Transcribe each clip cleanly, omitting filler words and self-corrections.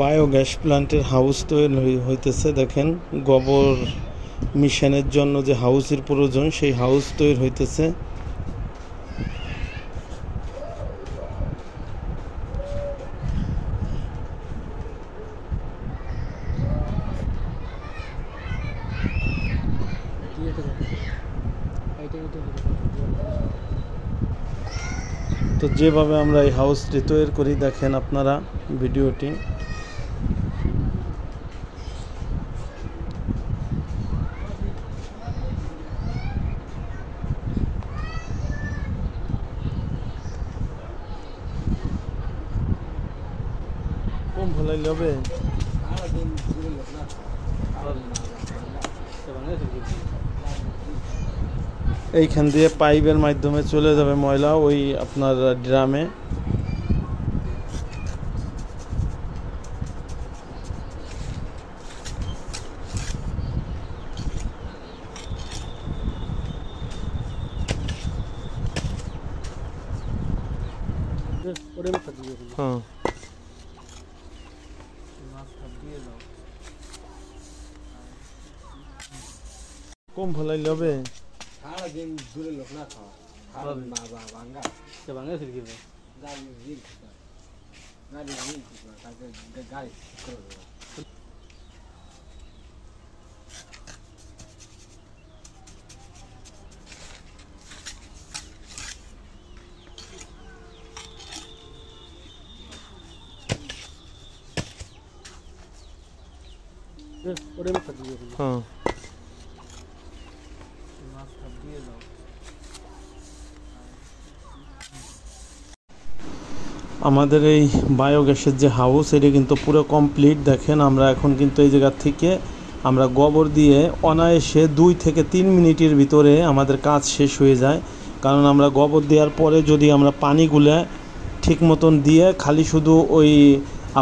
Biogas প্ল্যান্টের house তৈরি হইতেছে। দেখেন গোবর মিশনের জন্য যে হাউসের প্রয়োজন সেই হাউস তৈরি হইতেছে। তো যেভাবে আমরা এই হাউসটি তৈরি করি দেখেন আপনারা ভিডিওটি। কম ফলাইলে হবে এইখান দিয়ে পাইপের মাধ্যমে চলে যাবে ময়লা ওই আপনার ড্রামে। হ্যাঁ কম ফলাইলে হবে সারাদিন দূরে লোক না খাওয়া ভাঙ্গা হ্যাঁ আমাদের এই বায়োগ্যাসের যে হাউস এটা কিন্তু পুরো কমপ্লিট। দেখেন আমরা এখন কিন্তু এই জায়গা থেকে আমরা গোবর দিয়ে অনায়াসে 2 থেকে 3 মিনিটের ভিতরে আমাদের কাজ শেষ হয়ে যায়। কারণ আমরা গোবর দেওয়ার পরে যদি আমরা পানিগুলো ঠিক মতন দিয়ে খালি শুধু ওই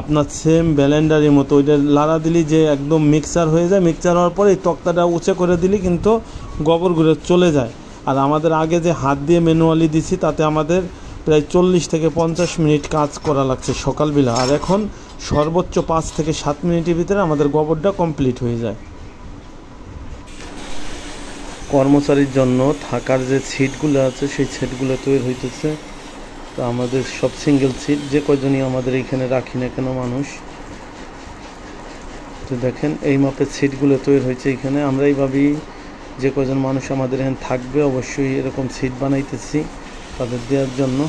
আপনার সেম ব্লেন্ডারের মতো ওইটা লাড়া দিলি যে একদম মিক্সচার হয়ে যায়। মিক্সচার হওয়ার পরে এই তক্তাটা উঁচে করে দিলি কিন্তু গোবরগুলো চলে যায়। আর আমাদের আগে যে হাত দিয়ে ম্যানুয়ালি দিছি তাতে আমাদের প্রায় 40 থেকে 50 মিনিট কাজ করা লাগছে সকালবেলা। আর এখন সর্বোচ্চ 5 থেকে 7 মিনিটের ভিতরে আমাদের গোবরটা কমপ্লিট হয়ে যায়। কর্মচারীর জন্য থাকার যে সিটগুলো আছে সেই সিটগুলো তৈরি হইতেছে। তো আমাদের সব সিঙ্গেল সিট, যে কয়জনই আমাদের এইখানে রাখি না কেন মানুষ। তো দেখেন এই মাপের সিটগুলো তৈরি হয়েছে এখানে। আমরা এইভাবেই যে কয়জন মানুষ আমাদের এখানে থাকবে অবশ্যই এরকম সিট বানাইতেছি তাদের দেওয়ার জন্য।